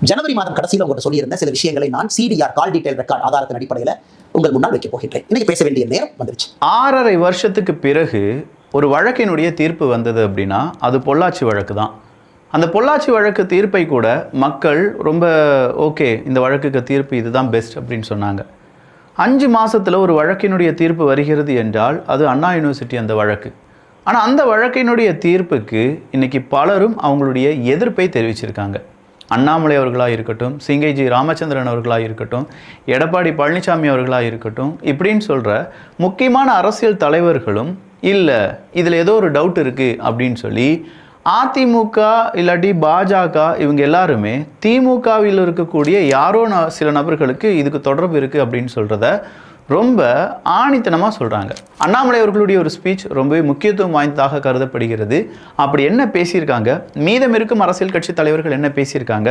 ஜனவரி மாதம் கடைசியில் உங்கள்கிட்ட சொல்லியிருந்த சில விஷயங்களை நான் சிடிஆர் கால் டீடைல் ரெக்கார்ட் ஆதாரத்தின் அடிப்படையில் உங்கள் முன்னால் வைக்க போகின்றேன். இன்னைக்கு பேச வேண்டிய நேரம் வந்துருச்சு. 6.5 வருஷத்துக்கு பிறகு ஒரு வழக்கினுடைய தீர்ப்பு வந்தது அப்படின்னா அது பொள்ளாச்சி வழக்கு தான். அந்த பொள்ளாச்சி வழக்கு தீர்ப்பை கூட மக்கள் ரொம்ப ஓகே, இந்த வழக்குக்கு தீர்ப்பு இதுதான் பெஸ்ட் அப்படின்னு சொன்னாங்க. 5 மாதத்தில் ஒரு வழக்கினுடைய தீர்ப்பு வருகிறது என்றால் அது அண்ணா யூனிவர்சிட்டி அந்த வழக்கு. ஆனால் அந்த வழக்கினுடைய தீர்ப்புக்கு இன்றைக்கி பலரும் அவங்களுடைய எதிர்ப்பை தெரிவிச்சிருக்காங்க. அண்ணாமலை அவர்களாக இருக்கட்டும், சிங்கைஜி ராமச்சந்திரன் அவர்களாக இருக்கட்டும், எடப்பாடி பழனிசாமி அவர்களாக இருக்கட்டும், இப்படின்னு சொல்கிற முக்கியமான அரசியல் தலைவர்களும் இல்லை இதில் ஏதோ ஒரு டவுட் இருக்குது அப்படின்னு சொல்லி அதிமுக இல்லாட்டி பாஜக இவங்க எல்லாருமே திமுகவில் இருக்கக்கூடிய யாரோ சில நபர்களுக்கு இதுக்கு தொடர்பு இருக்குது அப்படின்னு சொல்கிறத ரொம்ப ஆணித்தனமாக சொல்கிறாங்க. அண்ணாமலை அவர்களுடைய ஒரு ஸ்பீச் ரொம்பவே முக்கியத்துவம் வாய்ந்ததாக கருதப்படுகிறது. அப்படி என்ன பேசியிருக்காங்க, மீதம் இருக்கும் அரசியல் கட்சி தலைவர்கள் என்ன பேசியிருக்காங்க,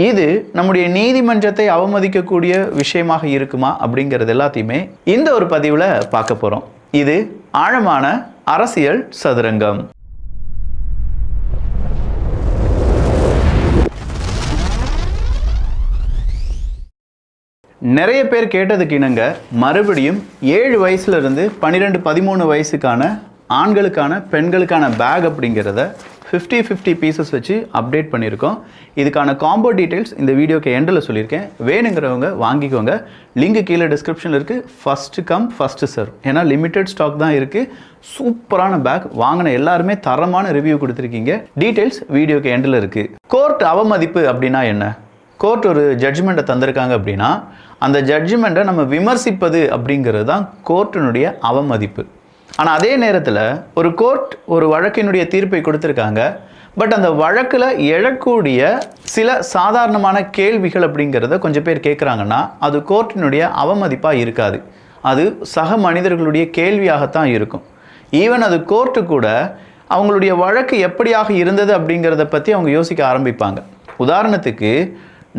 இது நம்முடைய நீதிமன்றத்தை அவமதிக்கக்கூடிய விஷயமாக இருக்குமா அப்படிங்கிறது எல்லாத்தையுமே இந்த ஒரு பதிவில் பார்க்க போகிறோம். இது ஆழமான அரசியல் சதுரங்கம். நிறைய பேர் கேட்டதுக்கு இணங்க மறுபடியும் 7 வயசுலேருந்து 12-13 வயசுக்கான ஆண்களுக்கான பெண்களுக்கான பேக் அப்படிங்கிறத 50-50 பீசஸ் வச்சு அப்டேட் பண்ணியிருக்கோம். இதுக்கான காம்போ டீட்டெயில்ஸ் இந்த வீடியோக்கு எண்டில் சொல்லியிருக்கேன். வேணுங்கிறவங்க வாங்கிக்கோங்க. லிங்க் கீழே டிஸ்கிரிப்ஷனில் இருக்குது. First come first serve. ஏன்னா லிமிட்டட் ஸ்டாக் தான் இருக்குது. சூப்பரான பேக் வாங்கின எல்லாருமே தரமான ரிவ்யூ கொடுத்துருக்கீங்க. டீட்டெயில்ஸ் வீடியோக்கு எண்டில் இருக்குது. கோர்ட் அவமதிப்பு அப்படின்னா என்ன? கோர்ட் ஒரு ஜட்ஜ்மெண்ட்டை தந்திருக்காங்க அப்படின்னா அந்த ஜட்ஜ்மெண்ட்டை நம்ம விமர்சிப்பது அப்படிங்கிறது தான் கோர்ட்டினுடைய அவமதிப்பு. ஆனால் அதே நேரத்தில் ஒரு கோர்ட் ஒரு வழக்கினுடைய தீர்ப்பை கொடுத்துருக்காங்க. பட் அந்த வழக்கில் எழக்கூடிய சில சாதாரணமான கேள்விகள் அப்படிங்கிறத கொஞ்சம் பேர் கேட்குறாங்கன்னா அது கோர்ட்டினுடைய அவமதிப்பாக இருக்காது. அது சக மனிதர்களுடைய கேள்வியாகத்தான் இருக்கும். ஈவன் அது கோர்ட்டு கூட அவங்களுடைய வழக்கு எப்படியாக இருந்தது அப்படிங்கிறத பற்றி அவங்க யோசிக்க ஆரம்பிப்பாங்க. உதாரணத்துக்கு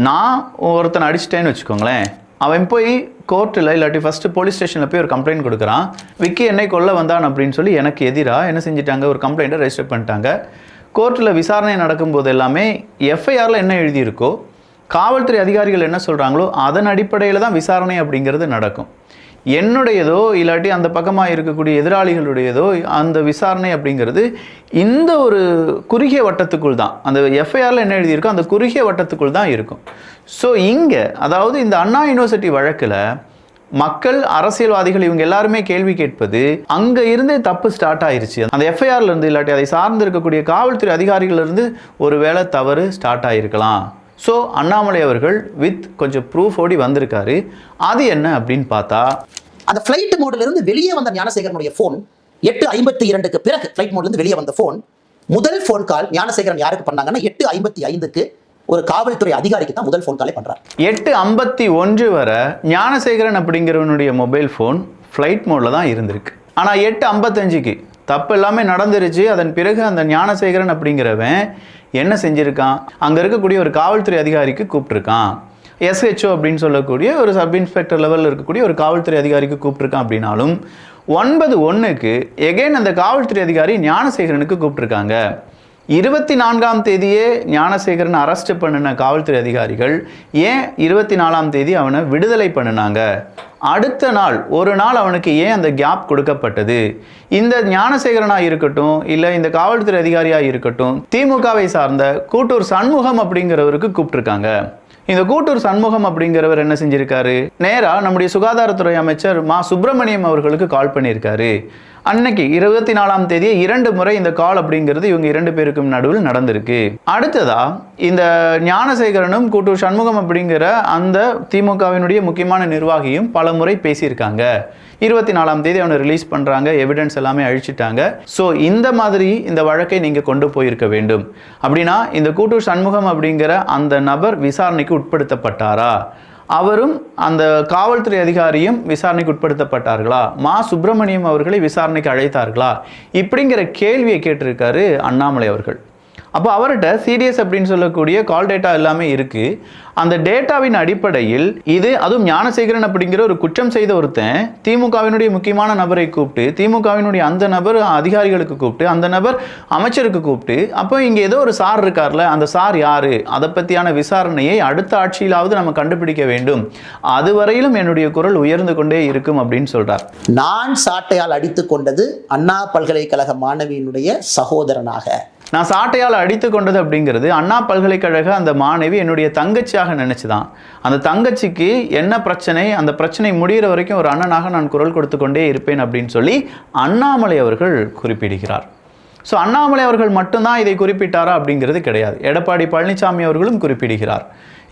நான் ஒருத்தனை அடிச்சிட்டேன்னு வச்சுக்கோங்களேன். அவன் போய் கோர்ட்டில் இல்லாட்டி ஃபஸ்ட்டு போலீஸ் ஸ்டேஷனில் போய் ஒரு கம்ப்ளைண்ட் கொடுக்குறான். விக்கி என்னை கொல்ல வந்தான் அப்படின்னு சொல்லி எனக்கு எதிராக என்ன செஞ்சிட்டாங்க, ஒரு கம்ப்ளைண்ட்டை ரெஜிஸ்டர் பண்ணிட்டாங்க. கோர்ட்டில் விசாரணை நடக்கும்போது எல்லாமே எஃப்ஐஆரில் என்ன எழுதியிருக்கோ, காவல்துறை அதிகாரிகள் என்ன சொல்கிறாங்களோ அதன் அடிப்படையில் தான் விசாரணை அப்படிங்கிறது நடக்கும். என்னுடையதோ இல்லாட்டி அந்த பக்கமாக இருக்கக்கூடிய எதிராளிகளுடையதோ அந்த விசாரணை அப்படிங்கிறது இந்த ஒரு குறுகிய வட்டத்துக்குள் தான், அந்த எஃப்ஐஆரில் என்ன எழுதியிருக்கோ அந்த குறுகிய வட்டத்துக்குள் தான் இருக்கும். ஸோ இங்கே அதாவது இந்த அண்ணா யூனிவர்சிட்டி வழக்கில் மக்கள், அரசியல்வாதிகள் இவங்க எல்லாருமே கேள்வி கேட்பது அங்கே இருந்தே தப்பு ஸ்டார்ட் ஆயிருச்சு. அந்த எஃப்ஐஆர்லேருந்து இல்லாட்டி அதை சார்ந்து இருக்கக்கூடிய காவல்துறை அதிகாரிகளிலிருந்து ஒரு வேளை தவறு ஸ்டார்ட் ஆகிருக்கலாம். ஸோ அண்ணாமலை அவர்கள் வித் கொஞ்சம் ப்ரூஃபோடி வந்திருக்காரு. அது என்ன அப்படின்னு பார்த்தா, அந்த ஃப்ளைட் மோடிலிருந்து வெளியே வந்த ஞானசேகரனுடைய ஃபோன் 8:52க்கு பிறகு ஃப்ளைட் மோட்லேருந்து வெளியே வந்த ஃபோன், முதல் ஃபோன் கால் ஞானசேகரன் யாருக்கு பண்ணாங்கன்னா 8:55க்கு ஒரு காவல்துறை அதிகாரிக்கு தான் முதல் ஃபோன் காலே பண்ணுறார். 8:51 வரை ஞானசேகரன் அப்படிங்கிறவனுடைய மொபைல் ஃபோன் ஃப்ளைட் மோடில் தான் இருந்திருக்கு. ஆனால் 8:55க்கு தப்பு எல்லாமே நடந்துருச்சு. அதன் பிறகு அந்த ஞானசேகரன் அப்படிங்கிறவன் என்ன செஞ்சுருக்கான், அங்கே இருக்கக்கூடிய ஒரு காவல்துறை அதிகாரிக்கு கூப்பிட்ருக்கான். எஸ்ஹெச்ஓ அப்படின்னு சொல்லக்கூடிய ஒரு சப் இன்ஸ்பெக்டர் லெவலில் இருக்கக்கூடிய ஒரு காவல்துறை அதிகாரிக்கு கூப்பிட்ருக்கான். அப்படின்னாலும் 9:01க்கு எகைன் அந்த காவல்துறை அதிகாரி ஞானசேகரனுக்கு கூப்பிட்ருக்காங்க. 24ஆம் தேதியே ஞானசேகரன் அரெஸ்ட் பண்ணின காவல்துறை அதிகாரிகள் ஏன் 24ஆம் தேதி அவனை விடுதலை பண்ணினாங்க? அடுத்த நாள் ஒரு நாள் அவனுக்கு ஏன் அந்த கேப் கொடுக்கப்பட்டது? இந்த ஞானசேகரனாக இருக்கட்டும் இல்லை இந்த காவல்துறை அதிகாரியாக இருக்கட்டும், திமுகவை சார்ந்த கூட்டூர் சண்முகம் அப்படிங்கிறவருக்கு கூப்பிட்டுருக்காங்க. இந்த கூட்டூர் சண்முகம் அப்படிங்கிறவர் என்ன செஞ்சிருக்காரு, நேராக நம்முடைய சுகாதாரத்துறை அமைச்சர் மா சுப்பிரமணியம் அவர்களுக்கு கால் பண்ணியிருக்காரு. அன்னைக்கு 24ஆம் தேதியே 2 முறை இந்த கால் அப்படிங்கிறது இவங்க 2 பேருக்கும் நடுவில் நடந்திருக்கு. அடுத்ததா இந்த ஞானசேகரனும் கூட்டூர் சண்முகம் அப்படிங்கிற அந்த திமுகவினுடைய முக்கியமான நிர்வாகியும் பல முறை பேசியிருக்காங்க. 24ஆம் தேதி அவனை ரிலீஸ் பண்ணுறாங்க, எவிடன்ஸ் எல்லாமே அழிச்சிட்டாங்க. ஸோ இந்த மாதிரி இந்த வழக்கை நீங்கள் கொண்டு போயிருக்க வேண்டும். அப்படின்னா இந்த கூட்டூர் சண்முகம் அப்படிங்கிற அந்த நபர் விசாரணைக்கு உட்படுத்தப்பட்டாரா? அவரும் அந்த காவல்துறை அதிகாரியும் விசாரணைக்கு உட்படுத்தப்பட்டார்களா? மா சுப்பிரமணியம் அவர்களை விசாரணைக்கு அழைத்தார்களா? இப்படிங்கிற கேள்வியை கேட்டிருக்காரு அண்ணாமலை அவர்கள். அப்போ அவர்கிட்ட சிடிஎஸ் அப்படின்னு சொல்லக்கூடிய கால் டேட்டா எல்லாமே இருக்குது. அந்த டேட்டாவின் அடிப்படையில் அதுவும் ஞானசேகரன் அப்படிங்கிற ஒரு குற்றம் செய்த ஒருத்தன் திமுகவினுடைய முக்கியமான நபரை கூப்பிட்டு, திமுகவினுடைய அந்த நபர் அதிகாரிகளுக்கு கூப்பிட்டு, அந்த நபர் அமைச்சருக்கு கூப்பிட்டு, அப்போ இங்கே ஏதோ ஒரு சார் இருக்கார்ல, அந்த சார் யாரு, அதை பற்றியான விசாரணையை அடுத்த ஆட்சியிலாவது நம்ம கண்டுபிடிக்க வேண்டும், அதுவரையிலும் என்னுடைய குரல் உயர்ந்து கொண்டே இருக்கும் அப்படின்னு சொல்றார். நான் சாட்டையால் அடித்து கொண்டது அண்ணா பல்கலைக்கழக மாணவியினுடைய சகோதரனாக. நான் சாட்டையால் அடித்து கொண்டது அப்படிங்கிறது அண்ணா பல்கலைக்கழக அந்த மாணவி என்னுடைய தங்கச்சியாக நினைச்சுதான். அந்த தங்கச்சிக்கு என்ன பிரச்சனை, அந்த பிரச்சனை முடிகிற வரைக்கும் ஒரு அண்ணனாக நான் குரல் கொடுத்து கொண்டே இருப்பேன் அப்படின்னு சொல்லி அண்ணாமலை அவர்கள் குறிப்பிடுகிறார். ஸோ அண்ணாமலை அவர்கள் மட்டும்தான் இதை குறிப்பிட்டாரா அப்படிங்கிறது கிடையாது. எடப்பாடி பழனிசாமி அவர்களும் குறிப்பிடுகிறார்.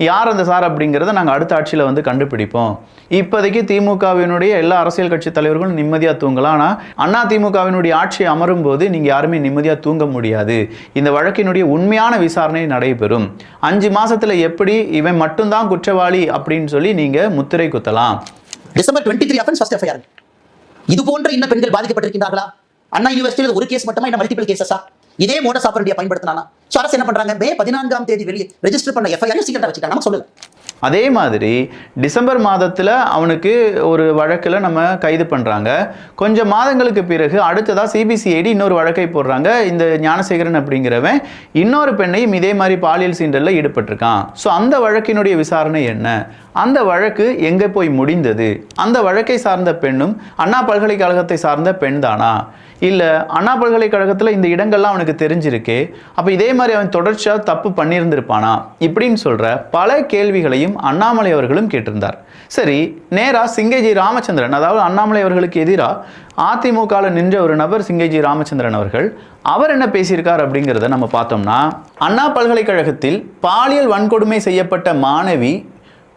யார் அந்த சார் அப்படிங்கிறத நாங்கள் அடுத்த ஆட்சியில் வந்து கண்டுபிடிப்போம். இப்போதைக்கு திமுகவினுடைய எல்லா அரசியல் கட்சி தலைவர்களும் நிம்மதியாக தூங்கலாம். ஆனால் அண்ணா திமுகவினுடைய ஆட்சி அமரும் போது நீங்கள் யாருமே நிம்மதியாக தூங்க முடியாது. இந்த வழக்கினுடைய உண்மையான விசாரணை நடைபெறும். 5 மாசத்துல எப்படி இவன் மட்டும்தான் குற்றவாளி அப்படின்னு சொல்லி நீங்கள் முத்திரை குத்தலாம். December 23 offence first FIR. இது போன்ற இன்னும் பெண்கள் பாதிக்கப்பட்டிருக்கின்றார்களா? அண்ணா யூனிவர்சிட்டியில் ஒரு கேஸ் மட்டுமா, இல்லை மல்டிபிள் கேசஸா? இதே மோடஸ் ஆபரண்டியை பயன்படுத்தினானா? ஸோ அரசு என்ன பண்றாங்க, மே 14ஆம் தேதி வெளியே ரெஜிஸ்டர் பண்ண எஃப்ஐஆர் சீக்கிரட்டா வச்சுட்டாங்க, நம்ம சொல்லல. அதே மாதிரி டிசம்பர் மாதத்தில் அவனுக்கு ஒரு வழக்கில் நம்ம கைது பண்ணுறாங்க. கொஞ்சம் மாதங்களுக்கு பிறகு அடுத்ததாக சிபிசிஐடி இன்னொரு வழக்கை போடுறாங்க. இந்த ஞானசேகரன் அப்படிங்கிறவன் இன்னொரு பெண்ணையும் இதே மாதிரி பாலியல் சீண்டலில் ஈடுபட்டிருக்கான். ஸோ அந்த வழக்கினுடைய விசாரணை என்ன, அந்த வழக்கு எங்கே போய் முடிந்தது, அந்த வழக்கை சார்ந்த பெண்ணும் அண்ணா பல்கலைக்கழகத்தை சார்ந்த பெண் தானா, இல்லை அண்ணா பல்கலைக்கழகத்தில் இந்த இடங்கள்லாம் அவனுக்கு தெரிஞ்சிருக்கு, அப்போ இதே மாதிரி அவன் தொடர்ச்சியாக தப்பு பண்ணியிருந்திருப்பானா, இப்படின்னு சொல்கிற பல கேள்விகளையும் அண்ணாமலை அவர்களும் கேட்டிருந்தார். சரி, நேராக சிங்கைஜி ராமச்சந்திரன், அதாவது அண்ணாமலை அவர்களுக்கு எதிராக அதிமுகவில் நின்ற ஒரு நபர் சிங்கைஜி ராமச்சந்திரன் அவர்கள், அவர் என்ன பேசியிருக்கார் அப்படிங்கிறத நம்ம பார்த்தோம்னா, அண்ணா பல்கலைக்கழகத்தில் பாலியல் வன்கொடுமை செய்யப்பட்ட மாணவி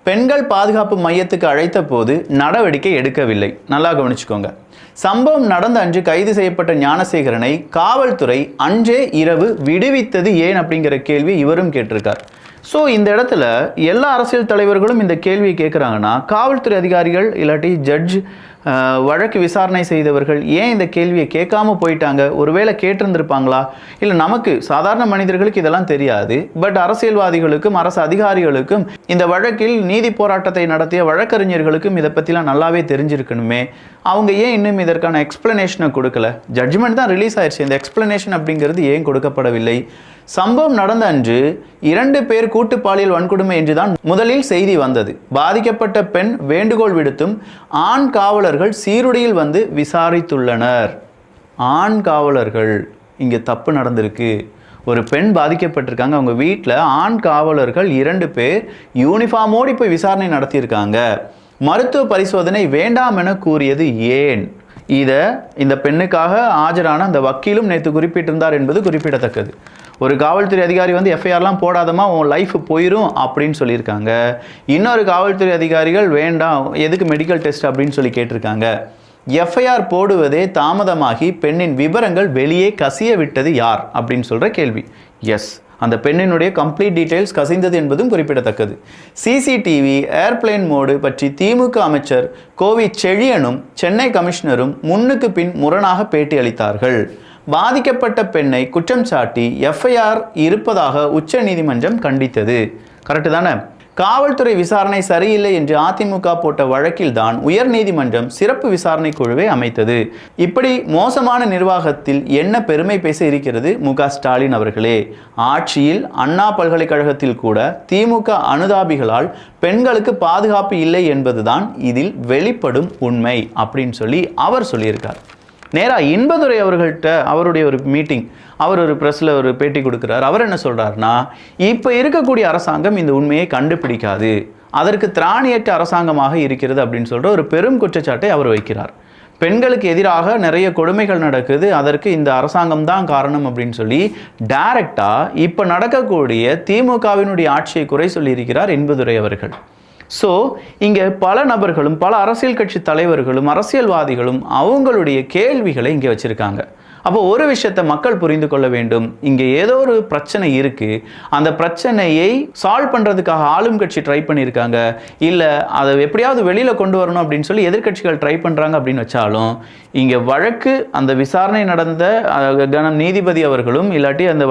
பெண்கள் பாதுகாப்பு மையத்துக்கு அழைத்த போது நடவடிக்கை எடுக்கவில்லை. நல்லா கவனிச்சுக்கோங்க. சம்பவம் நடந்த அன்று கைது செய்யப்பட்ட ஞானசேகரனை காவல்துறை அன்றே இரவு விடுவித்தது ஏன் அப்படிங்கிற கேள்வி இவரும் கேட்டிருக்கார். ஸோ இந்த இடத்துல எல்லா அரசியல் தலைவர்களும் இந்த கேள்வியை கேட்குறாங்கன்னா, காவல்துறை அதிகாரிகள் இல்லாட்டி ஜட்ஜ் வழக்கு விசாரணை செய்தவர்கள் ஏன் இந்த கேள்வியை கேட்காம போயிட்டாங்க? ஒருவேளை கேட்டிருந்திருப்பாங்களா? இல்லை நமக்கு சாதாரண மனிதர்களுக்கு இதெல்லாம் தெரியாது, பட் அரசியல்வாதிகளுக்கும் அரசு அதிகாரிகளுக்கும் இந்த வழக்கில் நீதி போராட்டத்தை நடத்திய வழக்கறிஞர்களுக்கும் இதை பற்றிலாம் நல்லாவே தெரிஞ்சிருக்கணுமே. அவங்க ஏன் இன்னும் இதற்கான எக்ஸ்பிளனேஷனை கொடுக்கல? ஜட்ஜ்மெண்ட் தான் ரிலீஸ் ஆயிடுச்சு, இந்த எக்ஸ்பிளனேஷன் அப்படிங்கிறது ஏன் கொடுக்கப்படவில்லை? சம்பவம் நடந்த அன்று 2 பேர் கூட்டு பாலியல் வன்கொடுமை என்றுதான் முதலில் செய்தி வந்தது. பாதிக்கப்பட்ட பெண் வேண்டுகோள் விடுத்தும் ஆண் காவலர்கள் சீருடையில் வந்து விசாரித்துள்ளனர். ஆண் காவலர்கள், இங்கே தப்பு நடந்திருக்கு. ஒரு பெண் பாதிக்கப்பட்டிருக்காங்க, அவங்க வீட்டில் ஆண் காவலர்கள் 2 பேர் யூனிஃபார்மோடு போய் விசாரணை நடத்தியிருக்காங்க. மருத்துவ பரிசோதனை வேண்டாம் என கூறியது ஏன்? இந்த பெண்ணுக்காக ஆஜரான அந்த வக்கீலும் நேற்று குறிப்பிட்டிருந்தார் என்பது குறிப்பிடத்தக்கது. ஒரு காவல்துறை அதிகாரி வந்து எஃப்ஐஆர்லாம் போடாதமா உன் லைஃப் போயிடும் அப்படின்னு சொல்லியிருக்காங்க. இன்னொரு காவல்துறை அதிகாரிகள் வேண்டாம், எதுக்கு மெடிக்கல் டெஸ்ட் அப்படின்னு சொல்லி கேட்டிருக்காங்க. எஃப்ஐஆர் போடுவதே தாமதமாகி பெண்ணின் விவரங்கள் வெளியே கசிய விட்டது யார் அப்படின்னு சொல்கிற கேள்வி. எஸ், அந்த பெண்ணினுடைய கம்ப்ளீட் டீட்டெயில்ஸ் கசிந்தது என்பதும் குறிப்பிடத்தக்கது. சிசிடிவி ஏர்பிளேன் மோடு பற்றி திமுக அமைச்சர் கோவி செழியனும் சென்னை கமிஷனரும் முன்னுக்கு பின் முரணாக பேட்டி அளித்தார்கள். பாதிக்கப்பட்ட பெண்ணை குற்றம் சாட்டி எஃப்ஐஆர் இருப்பதாக உச்ச நீதிமன்றம் கண்டித்தது. கரெக்டு தானே? காவல்துறை விசாரணை சரியில்லை என்று அதிமுக போட்ட வழக்கில்தான் உயர்நீதிமன்றம் சிறப்பு விசாரணை குழுவை அமைத்தது. இப்படி மோசமான நிர்வாகத்தில் என்ன பெருமை பேச இருக்கிறது மு.க. ஸ்டாலின் அவர்களே? ஆட்சியில் அண்ணா பல்கலைக்கழகத்தில் கூட திமுக அனுதாபிகளால் பெண்களுக்கு பாதுகாப்பு இல்லை என்பதுதான் இதில் வெளிப்படும் உண்மை அப்படின்னு சொல்லி அவர் சொல்லியிருக்கார். நேராக இன்பதுரை அவர்கள்ட்ட அவருடைய ஒரு மீட்டிங், அவர் ஒரு ப்ரெஸ்ஸில் ஒரு பேட்டி கொடுக்குறார். அவர் என்ன சொல்கிறாருன்னா, இப்போ இருக்கக்கூடிய அரசாங்கம் இந்த உண்மையை கண்டுபிடிக்காது, அதற்கு திராணியற்ற அரசாங்கமாக இருக்கிறது அப்படின்னு சொல்கிற ஒரு பெரும் குற்றச்சாட்டை அவர் வைக்கிறார். பெண்களுக்கு எதிராக நிறைய கொடுமைகள் நடக்குது, அதற்கு இந்த அரசாங்கம் தான் காரணம் அப்படின்னு சொல்லி டைரக்டாக இப்போ நடக்கக்கூடிய திமுகவினுடைய ஆட்சியை குறை சொல்லியிருக்கிறார் இன்பதுரை அவர்கள். ஸோ இங்கே பல நபர்களும் பல அரசியல் கட்சி தலைவர்களும் அரசியல்வாதிகளும் அவங்களுடைய கேள்விகளை இங்கே வச்சுருக்காங்க. அப்போ ஒரு விஷயத்தை மக்கள் புரிந்து கொள்ள வேண்டும், இங்கே ஏதோ ஒரு பிரச்சனை இருக்கு, அந்த பிரச்சனையை சால்வ் பண்றதுக்காக ஆளும் கட்சி ட்ரை பண்ணியிருக்காங்க, இல்ல அதை எப்படியாவது வெளியில கொண்டு வரணும் அப்படின்னு சொல்லி எதிர்க்கட்சிகள் ட்ரை பண்றாங்க அப்படின்னு வச்சாலும், இங்க வழக்கு அந்த விசாரணை நடந்த கணம் நீதிபதி அவர்களும் இல்லாட்டி அந்த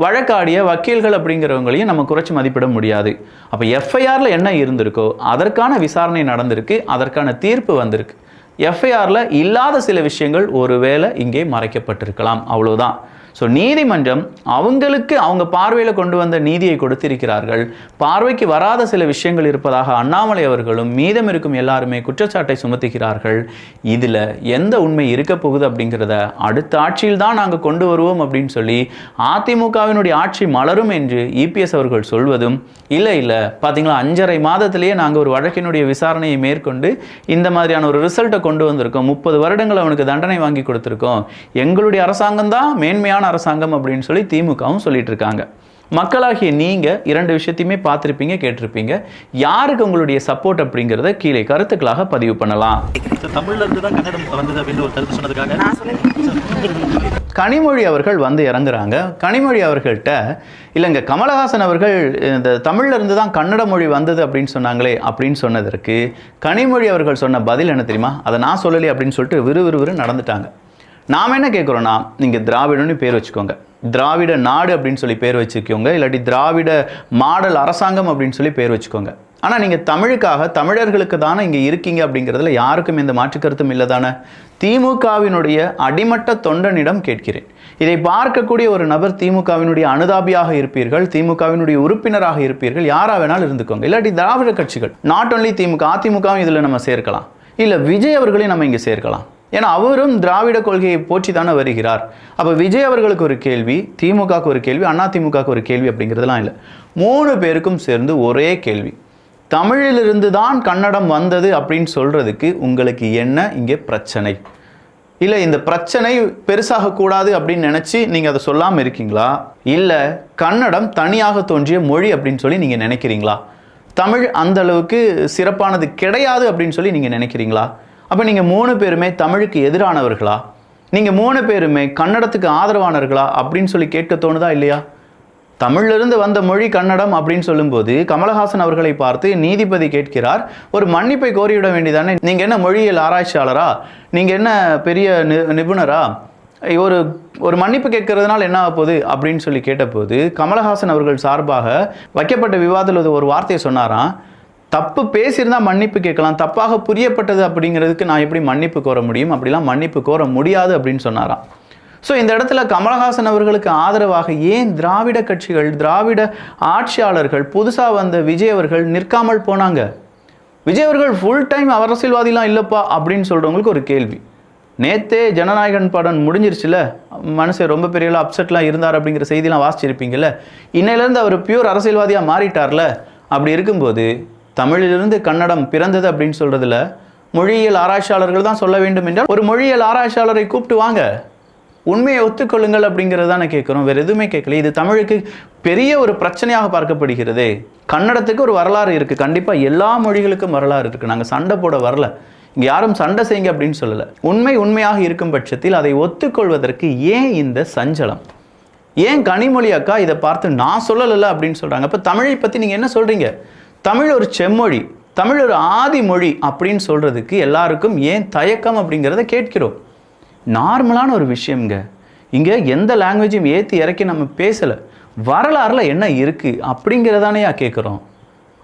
வழக்காடிய வக்கீல்கள் அப்படிங்கிறவங்களையும் நம்ம குறைச்சி மதிப்பிட முடியாது. அப்ப எஃப்ஐஆர்ல என்ன இருந்திருக்கோ அதற்கான விசாரணை நடந்திருக்கு, அதற்கான தீர்ப்பு வந்திருக்கு. எஃப்ஐஆர்ல இல்லாத சில விஷயங்கள் ஒருவேளை இங்கே மறைக்கப்பட்டிருக்கலாம், அவ்வளவுதான். ஸோ நீதிமன்றம் அவங்களுக்கு அவங்க பார்வையில் கொண்டு வந்த நீதியை கொடுத்திருக்கிறார்கள். பார்வைக்கு வராத சில விஷயங்கள் இருப்பதாக அண்ணாமலை அவர்களும் மீதம் இருக்கும் எல்லாருமே குற்றச்சாட்டை சுமத்துகிறார்கள். இதில் எந்த உண்மை இருக்க போகுது அப்படிங்கிறத அடுத்த ஆட்சியில் தான் நாங்கள் கொண்டு வருவோம் அப்படின்னு சொல்லி அதிமுகவினுடைய ஆட்சி மலரும் என்று இபிஎஸ் அவர்கள் சொல்வதும், இல்லை பார்த்தீங்களா 5.5 மாதத்திலேயே நாங்கள் ஒரு வழக்கினுடைய விசாரணையை மேற்கொண்டு இந்த மாதிரியான ஒரு ரிசல்ட்டை கொண்டு வந்திருக்கோம், 30 வருடங்கள் அவனுக்கு தண்டனை வாங்கி கொடுத்துருக்கோம், எங்களுடைய அரசாங்கம் தான் மேன்மையான அரசாங்கம் அப்படின்னு சொல்லி திமுகவும் சொல்லிட்டு இருக்காங்க. மக்களாகிய நீங்க 2 விஷயத்தையுமே பார்த்திருப்பீங்க, கேட்டிருப்பீங்க. யாருக்கு உங்களுடைய சப்போர்ட் அப்படிங்கிறத கீழே கருத்துக்களாக பதிவு பண்ணலாம். தமிழ்ல இருந்து தான் கன்னடம் வந்தது அப்படின்னு ஒரு கருத்து சொன்னதுக்காக கனிமொழி அவர்கள் வந்து இறங்குறாங்க. கனிமொழி அவர்கள்ட்ட இல்லைங்க கமலஹாசன் அவர்கள் இந்த தமிழ்ல இருந்து தான் கன்னட மொழி வந்தது அப்படின்னு சொன்னாங்களே அப்படின்னு சொன்னதற்கு கனிமொழி அவர்கள் சொன்ன பதில் என்ன தெரியுமா? அதை நான் சொல்லலை அப்படின்னு சொல்லிட்டு விறுவிறு நடந்துட்டாங்க. நாம் என்ன கேட்குறோன்னா, நீங்கள் திராவிடன்னு பேர் வச்சுக்கோங்க, திராவிட நாடு அப்படின்னு சொல்லி பேர் வச்சுக்கோங்க, இல்லாட்டி திராவிட மாடல் அரசாங்கம் அப்படின்னு சொல்லி பேர் வச்சுக்கோங்க. ஆனால் நீங்கள் தமிழுக்காக தமிழர்களுக்கு தானே இங்கே இருக்கீங்க அப்படிங்கிறதுல யாருக்கும் எந்த மாற்று கருத்தும் இல்லை தானே. திமுகவினுடைய அடிமட்ட தொண்டனிடம் கேட்கிறேன். இதை பார்க்கக்கூடிய ஒரு நபர் திமுகவினுடைய அனுதாபியாக இருப்பீர்கள், திமுகவினுடைய உறுப்பினராக இருப்பீர்கள், யாரா வேணாலும் இருந்துக்கோங்க. இல்லாட்டி திராவிட கட்சிகள், நாட் ஒன்லி திமுக, அதிமுகவும் இதில் நம்ம சேர்க்கலாம், இல்லை விஜய் அவர்களையும் நம்ம இங்கே சேர்க்கலாம். ஏன்னா அவரும் திராவிட கொள்கையை போற்றி தானே வருகிறார். அப்போ விஜய் அவர்களுக்கு ஒரு கேள்வி, திமுகவுக்கு ஒரு கேள்வி, அதிமுகவுக்கு ஒரு கேள்வி அப்படிங்கிறதுலாம் இல்லை. 3 பேருக்கும் சேர்ந்து ஒரே கேள்வி, தமிழிலிருந்து தான் கன்னடம் வந்தது அப்படின்னு சொல்றதுக்கு உங்களுக்கு என்ன இங்கே பிரச்சனை? இல்லை இந்த பிரச்சனை பெருசாக கூடாது அப்படின்னு நினைச்சு நீங்க அதை சொல்லாமல் இருக்கீங்களா? இல்லை கன்னடம் தனியாக தோன்றிய மொழி அப்படின்னு சொல்லி நீங்க நினைக்கிறீங்களா? தமிழ் அந்த அளவுக்கு சிறப்பானது கிடையாது அப்படின்னு சொல்லி நீங்க நினைக்கிறீங்களா? அப்போ நீங்கள் 3 பேருமே தமிழுக்கு எதிரானவர்களா? நீங்கள் 3 பேருமே கன்னடத்துக்கு ஆதரவானவர்களா அப்படின்னு சொல்லி கேட்க தோணுதா இல்லையா? தமிழிலிருந்து வந்த மொழி கன்னடம் அப்படின்னு சொல்லும்போது கமலஹாசன் அவர்களை பார்த்து நீதிபதி கேட்கிறார், ஒரு மன்னிப்பை கோரிவிட வேண்டியதானே, நீங்கள் என்ன மொழியியல் ஆராய்ச்சியாளரா, நீங்கள் என்ன பெரிய நிபுணரா, ஒரு மன்னிப்பு கேட்கறதுனால என்ன ஆக போகுது அப்படின்னு சொல்லி கேட்டபோது கமலஹாசன் அவர்கள் சார்பாக வைக்கப்பட்ட விவாதத்தில் ஒரு வார்த்தையை சொன்னாராம், தப்பு பேசியிருந்தால் மன்னிப்பு கேட்கலாம், தப்பாக புரியப்பட்டது அப்படிங்கிறதுக்கு நான் எப்படி மன்னிப்பு கோர முடியும், அப்படிலாம் மன்னிப்பு கோர முடியாது அப்படின்னு சொன்னாராம். ஸோ இந்த இடத்துல கமலஹாசன் அவர்களுக்கு ஆதரவாக ஏன் திராவிட கட்சிகள், திராவிட ஆட்சியாளர்கள், புதுசாக வந்த விஜய் அவர்கள் நிற்காமல் போனாங்க? விஜய் அவர்கள் ஃபுல் டைம் அரசியல்வாதிலாம் இல்லைப்பா அப்படின்னு சொல்கிறவங்களுக்கு ஒரு கேள்வி. நேற்றே ஜனநாயகன் படம் முடிஞ்சிருச்சுல, மனுஷன் ரொம்ப பெரிய அப்செட்லாம் இருந்தார் அப்படிங்கிற செய்திலாம் வாசிச்சிருப்பீங்கல்ல. இன்னையிலேருந்து அவர் பியூர் அரசியல்வாதியாக மாறிட்டார்ல. அப்படி இருக்கும்போது தமிழிலிருந்து கன்னடம் பிறந்தது அப்படின்னு சொல்றதுல மொழியியல் ஆராய்ச்சியாளர்கள் தான் சொல்ல வேண்டும் என்றால் ஒரு மொழியியல் ஆராய்ச்சியாளரை கூப்பிட்டு வாங்க, உண்மையை ஒத்துக்கொள்ளுங்கள் அப்படிங்கிறது தான் கேட்குறோம், வேறு எதுவுமே கேட்கல. இது தமிழுக்கு பெரிய ஒரு பிரச்சனையாக பார்க்கப்படுகிறது. கன்னடத்துக்கு ஒரு வரலாறு இருக்குது, கண்டிப்பாக எல்லா மொழிகளுக்கும் வரலாறு இருக்குது, நாங்கள் சண்டை போட வரல, இங்கே யாரும் சண்டை செய்யுங்க அப்படின்னு சொல்லலை. உண்மையாக இருக்கும் பட்சத்தில் அதை ஒத்துக்கொள்வதற்கு ஏன் இந்த சஞ்சலம்? ஏன் கனிமொழி அக்கா இதை பார்த்து நான் சொல்லலை அப்படின்னு சொல்கிறாங்க? அப்போ தமிழை பற்றி நீங்கள் என்ன சொல்கிறீங்க? தமிழ் ஒரு செம்மொழி, தமிழ் ஒரு ஆதி மொழி அப்படின்னு சொல்கிறதுக்கு எல்லாருக்கும் ஏன் தயக்கம் அப்படிங்கிறத கேட்கிறோம். நார்மலான ஒரு விஷயம்ங்க. இங்கே எந்த லாங்குவேஜையும் ஏற்றி இறக்கி நம்ம பேசலை, வரலாறுல என்ன இருக்குது அப்படிங்கிறதானையா கேட்குறோம்.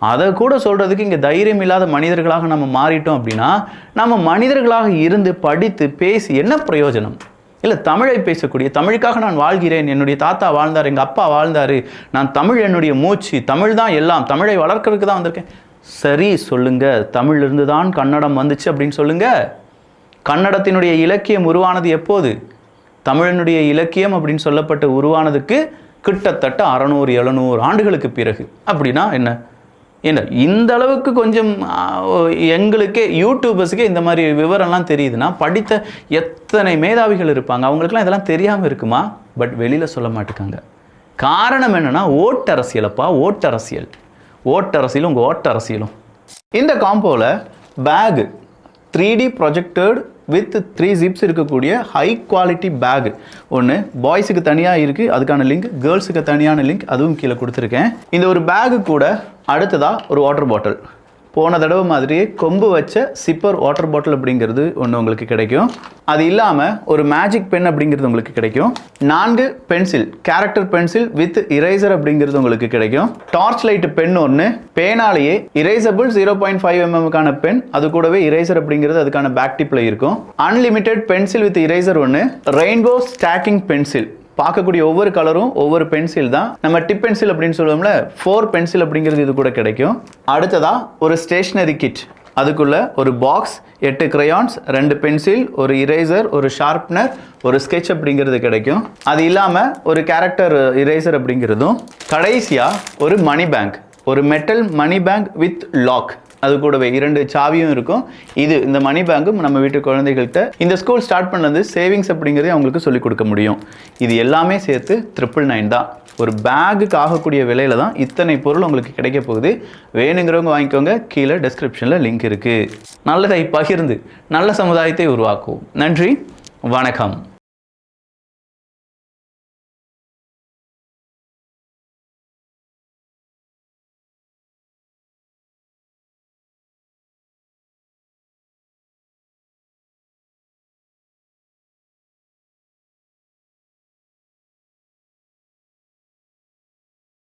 அதை கூட சொல்கிறதுக்கு இங்கே தைரியம் இல்லாத மனிதர்களாக நம்ம மாறிட்டோம் அப்படின்னா நம்ம மனிதர்களாக இருந்து படித்து பேசி என்ன பிரயோஜனம்? இல்லை தமிழை பேசக்கூடிய, தமிழுக்காக நான் வாழ்கிறேன், என்னுடைய தாத்தா வாழ்ந்தார், எங்கள் அப்பா வாழ்ந்தார், நான் தமிழ் என்னுடைய மூச்சு, தமிழ் தான் எல்லாம், தமிழை வளர்க்கறதுக்கு தான் வந்திருக்கேன். சரி சொல்லுங்க, தமிழிலிருந்து தான் கன்னடம் வந்துச்சு அப்படின்னு சொல்லுங்க. கன்னடத்தினுடைய இலக்கியம் உருவானது எப்போது? தமிழனுடைய இலக்கியம் அப்படின்னு சொல்லப்பட்ட உருவானதுக்கு கிட்டத்தட்ட 600-700 ஆண்டுகளுக்கு பிறகு. அப்படின்னா என்ன என்ன இந்த அளவுக்கு கொஞ்சம் எங்களுக்கே யூடியூபர்ஸுக்கே இந்த மாதிரி விவரம்லாம் தெரியுதுன்னா படித்த எத்தனை மேதாவிகள் இருப்பாங்க, அவங்களுக்குலாம் இதெல்லாம் தெரியாமல் இருக்குமா? பட் வெளியில் சொல்ல மாட்டேங்காங்க. காரணம் என்னென்னா ஓட்டரசியலப்பா, ஓட்டரசியல். ஓட்டரசியலும் உங்கள் ஓட்டரசியலும். இந்த காம்போவில் pack 3D projected with 3 zips இருக்கக்கூடிய ஹை குவாலிட்டி பேக் ஒன்று பாய்ஸுக்கு தனியாக இருக்குது. அதுக்கான லிங்க், கேர்ள்ஸுக்கு தனியான லிங்க் அதுவும் கீழே கொடுத்துருக்கேன். இந்த ஒரு பேகு கூட அடுத்ததாக ஒரு வாட்டர் பாட்டில், போன தடவை மாதிரியே கொம்பு வச்ச சிப்பர் வாட்டர் பாட்டில் அப்படிங்கிறது ஒன்று உங்களுக்கு கிடைக்கும். அது இல்லாமல் ஒரு மேஜிக் பென் அப்படிங்கிறது உங்களுக்கு கிடைக்கும். 4 pencil, character pencil with eraser அப்படிங்கிறது உங்களுக்கு கிடைக்கும். டார்ச் லைட் பென் ஒன்று, பேனாலேயே இரேசபிள் 0.5 mm பென், அது கூடவே இரேசர் அப்படிங்கிறது அதுக்கான பேக் டிப்பில் இருக்கும். அன்லிமிட்டெட் பென்சில் வித் இரேசர் ஒன்று, ரெயின்போ ஸ்டாக்கிங் பென்சில், பார்க்கக்கூடிய ஒவ்வொரு கலரும் ஒவ்வொரு பென்சில் தான். நம்ம டிப் பென்சில் அப்படின்னு சொல்லுவோம்ல, 4 பென்சில் அப்படிங்கிறது இது கூட கிடைக்கும். அடுத்ததா ஒரு ஸ்டேஷ்னரி கிட், அதுக்குள்ள ஒரு பாக்ஸ், 8 கிரையான்ஸ், 2 பென்சில், ஒரு இரேசர், ஒரு ஷார்ப்னர், ஒரு ஸ்கெட்ச் அப்படிங்கிறது கிடைக்கும். அது இல்லாமல் ஒரு கேரக்டர் இரேசர் அப்படிங்கிறதும். கடைசியாக ஒரு மணி பேங்க், ஒரு metal money bank with lock, அது கூடவே 2 சாவியும் இருக்கும். இந்த மணி பேங்கும் நம்ம வீட்டு குழந்தைகள்கிட்ட இந்த ஸ்கூல் ஸ்டார்ட் பண்ணது சேவிங்ஸ் அப்படிங்கிறதே அவங்களுக்கு சொல்லிக் கொடுக்க முடியும். இது எல்லாமே சேர்த்து 999 தான். ஒரு பேகுக்கு ஆகக்கூடிய விலையில தான் இத்தனை பொருள் உங்களுக்கு கிடைக்க போகுது. வேணுங்கிறவங்க வாங்கிக்கோங்க. கீழே டெஸ்கிரிப்ஷனில் லிங்க் இருக்குது. நல்லதை பகிர்ந்து நல்ல சமுதாயத்தை உருவாக்குவோம். நன்றி, வணக்கம்.